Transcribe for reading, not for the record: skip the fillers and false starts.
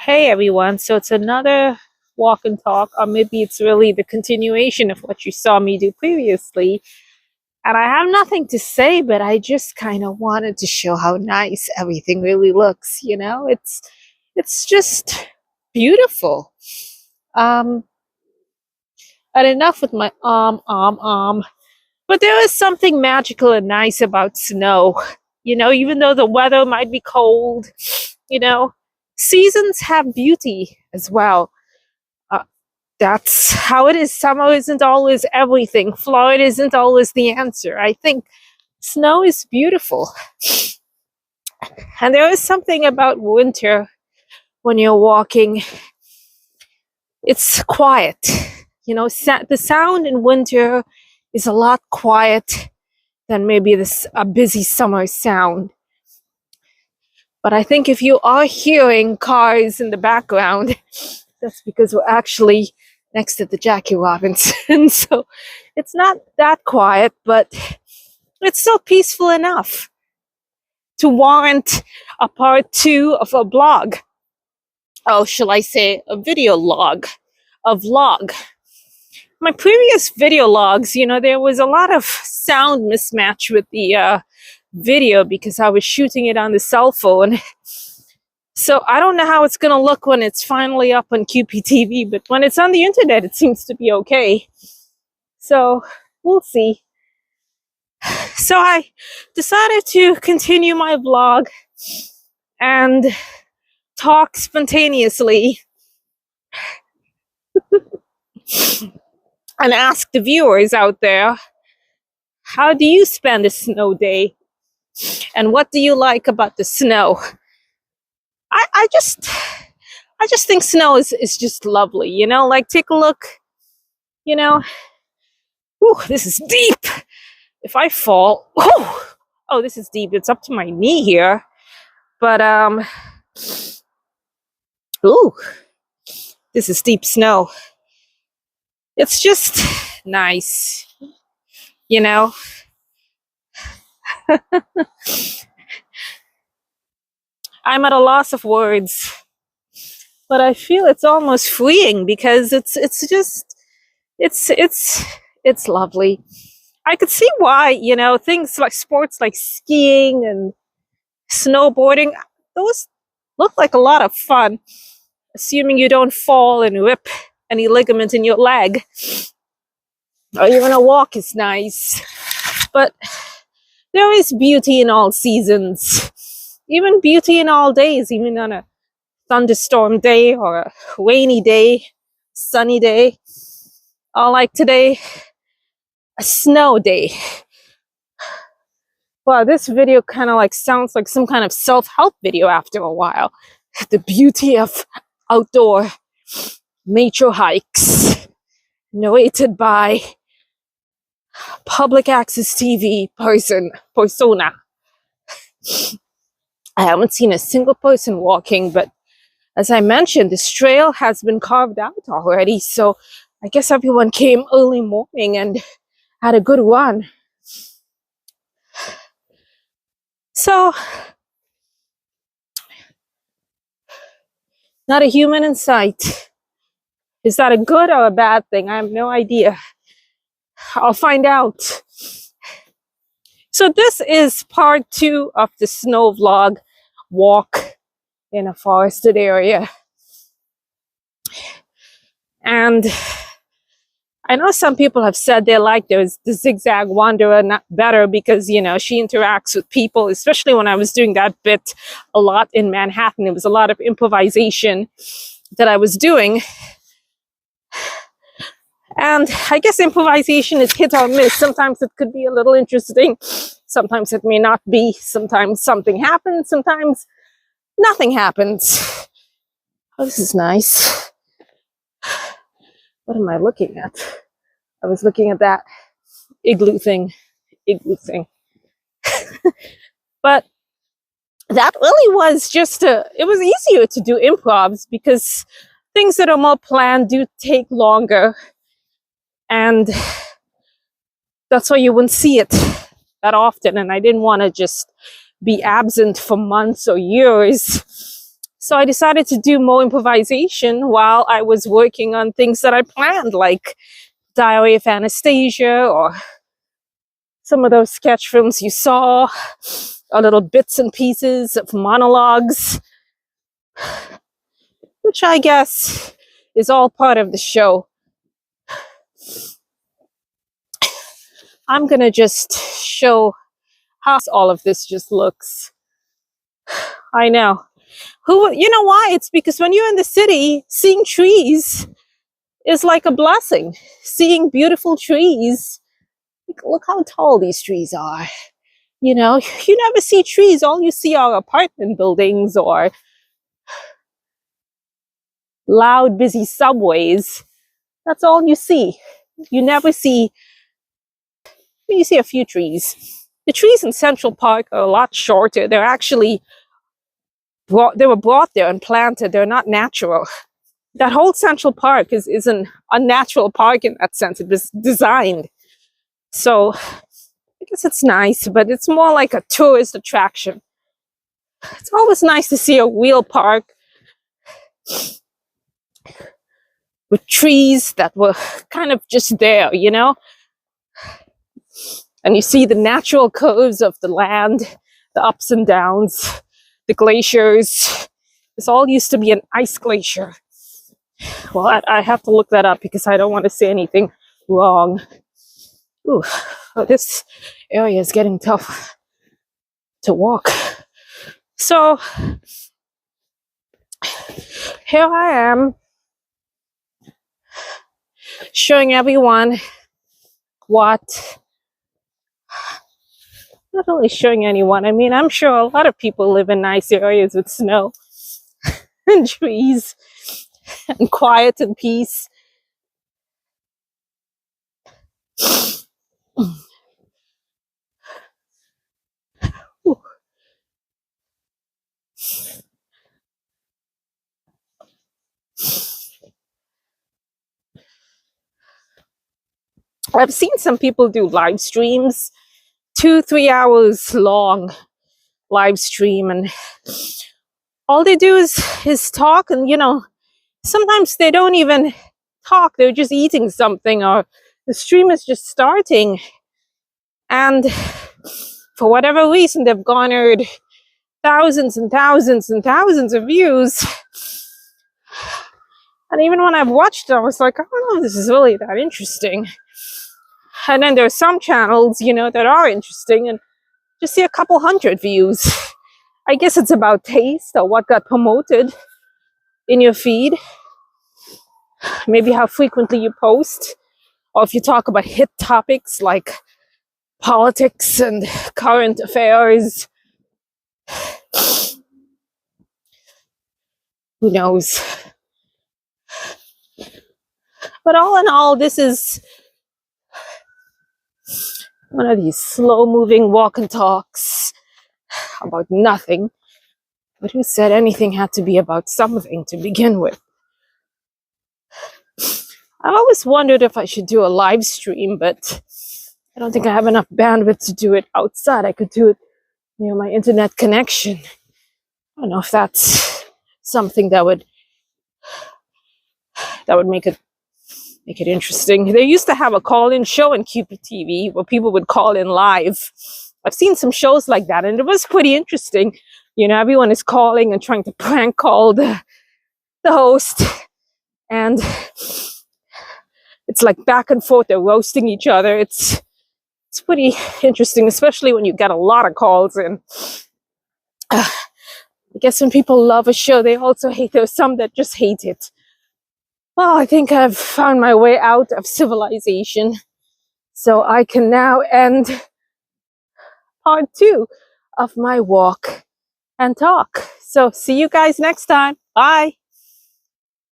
Hey everyone, so it's another walk and talk, or maybe it's really the continuation of what you saw me do previously. And I have nothing to say, but I just kind of wanted to show how nice everything really looks, it's just beautiful. Um and enough with my but there is something magical and nice about snow. Even though the weather might be cold, you know, seasons have beauty as well. Uh, that's how it is. Summer isn't always everything. Florida isn't always the answer. I think snow is beautiful. And there is something about winter when you're walking. It's quiet. The sound in winter is a lot quiet than maybe a busy summer sound. But I think if you are hearing cars in the background, that's because we're actually next to the Jackie Robinson. So it's not that quiet, but it's still peaceful enough to warrant a part 2 of a blog. Oh, shall I say a video log, a vlog. My previous video logs, there was a lot of sound mismatch with the video because I was shooting it on the cell phone. So I don't know how it's going to look when it's finally up on QPTV, but when it's on the internet, it seems to be okay. So we'll see. So I decided to continue my vlog and talk spontaneously and ask the viewers out there, how do you spend a snow day? And what do you like about the snow? I just think snow is just lovely, like take a look, Ooh, this is deep. If I fall, oh, this is deep. It's up to my knee here. But ooh, this is deep snow. It's just nice, I'm at a loss of words, but I feel it's almost freeing because it's lovely. I could see why, things like sports like skiing and snowboarding, those look like a lot of fun, assuming you don't fall and rip any ligament in your leg. Or even a walk is nice. But there is beauty in all seasons, even beauty in all days, even on a thunderstorm day or a rainy day, sunny day, or like today, a snow day. Wow, this video kind of like sounds like some kind of self-help video after a while. The beauty of outdoor nature hikes, narrated by public access TV persona. I haven't seen a single person walking, but as I mentioned, this trail has been carved out already, so I guess everyone came early morning and had a good run. So, not a human in sight. Is that a good or a bad thing? I have no idea. I'll find out. So this is part 2 of the snow vlog, walk in a forested area. And I know some people have said they like the zigzag wanderer not better because, she interacts with people, especially when I was doing that bit a lot in Manhattan. It was a lot of improvisation that I was doing. And I guess improvisation is hit or miss. Sometimes it could be a little interesting. Sometimes it may not be. Sometimes something happens. Sometimes nothing happens. Oh, this is nice. What am I looking at? I was looking at that igloo thing. But that really was just it was easier to do improvs because things that are more planned do take longer. And that's why you wouldn't see it that often. And I didn't want to just be absent for months or years So I decided to do more improvisation while I was working on things that I planned, like Diary of Anastasia or some of those sketch films you saw, or little bits and pieces of monologues, which I guess is all part of the show. I'm gonna just show how all of this just looks. I know. You know why? It's because when you're in the city, seeing trees is like a blessing. Seeing beautiful trees. Look how tall these trees are. You know, you never see trees. All you see are apartment buildings or loud, busy subways. That's all you see. You never see, you see a few trees. The trees in Central Park are a lot shorter. They're actually they were brought there and planted. They're not natural. That whole Central Park is an unnatural park in that sense. It was designed. So I guess it's nice, but it's more like a tourist attraction. It's always nice to see a real park with trees that were kind of just there, you know? And you see the natural curves of the land, the ups and downs, the glaciers. This all used to be an ice glacier. Well, I have to look that up because I don't want to say anything wrong. Ooh, oh, this area is getting tough to walk. So here I am showing everyone what, not only showing anyone, I mean, I'm sure a lot of people live in nice areas with snow and trees and quiet and peace. Ooh. I've seen some people do live streams, 2-3 hours long live stream, and all they do is talk, and you know, sometimes they don't even talk, they're just eating something, or the stream is just starting, and for whatever reason they've garnered thousands and thousands and thousands of views. And even when I've watched it, I was like, I don't know if this is really that interesting. And then there's some channels, you know, that are interesting and just see a couple hundred views. I guess it's about taste or what got promoted in your feed. Maybe how frequently you post, or if you talk about hit topics like politics and current affairs. Who knows? But all in all, this is one of these slow-moving walk and talks about nothing. But who said anything had to be about something to begin with? I always wondered if I should do a live stream, but I don't think I have enough bandwidth to do it outside. I could do it near my internet connection. I don't know if that's something that would make it interesting. They used to have a call-in show in Cupid TV where people would call in live. I've seen some shows like that, and it was pretty interesting. You know, everyone is calling and trying to prank call the host, and it's like back and forth. They're roasting each other. It's pretty interesting, especially when you get a lot of calls. And I guess when people love a show, they also hate. There's some that just hate it. Well, I think I've found my way out of civilization, so I can now end part 2 of my walk and talk. So see you guys next time. Bye.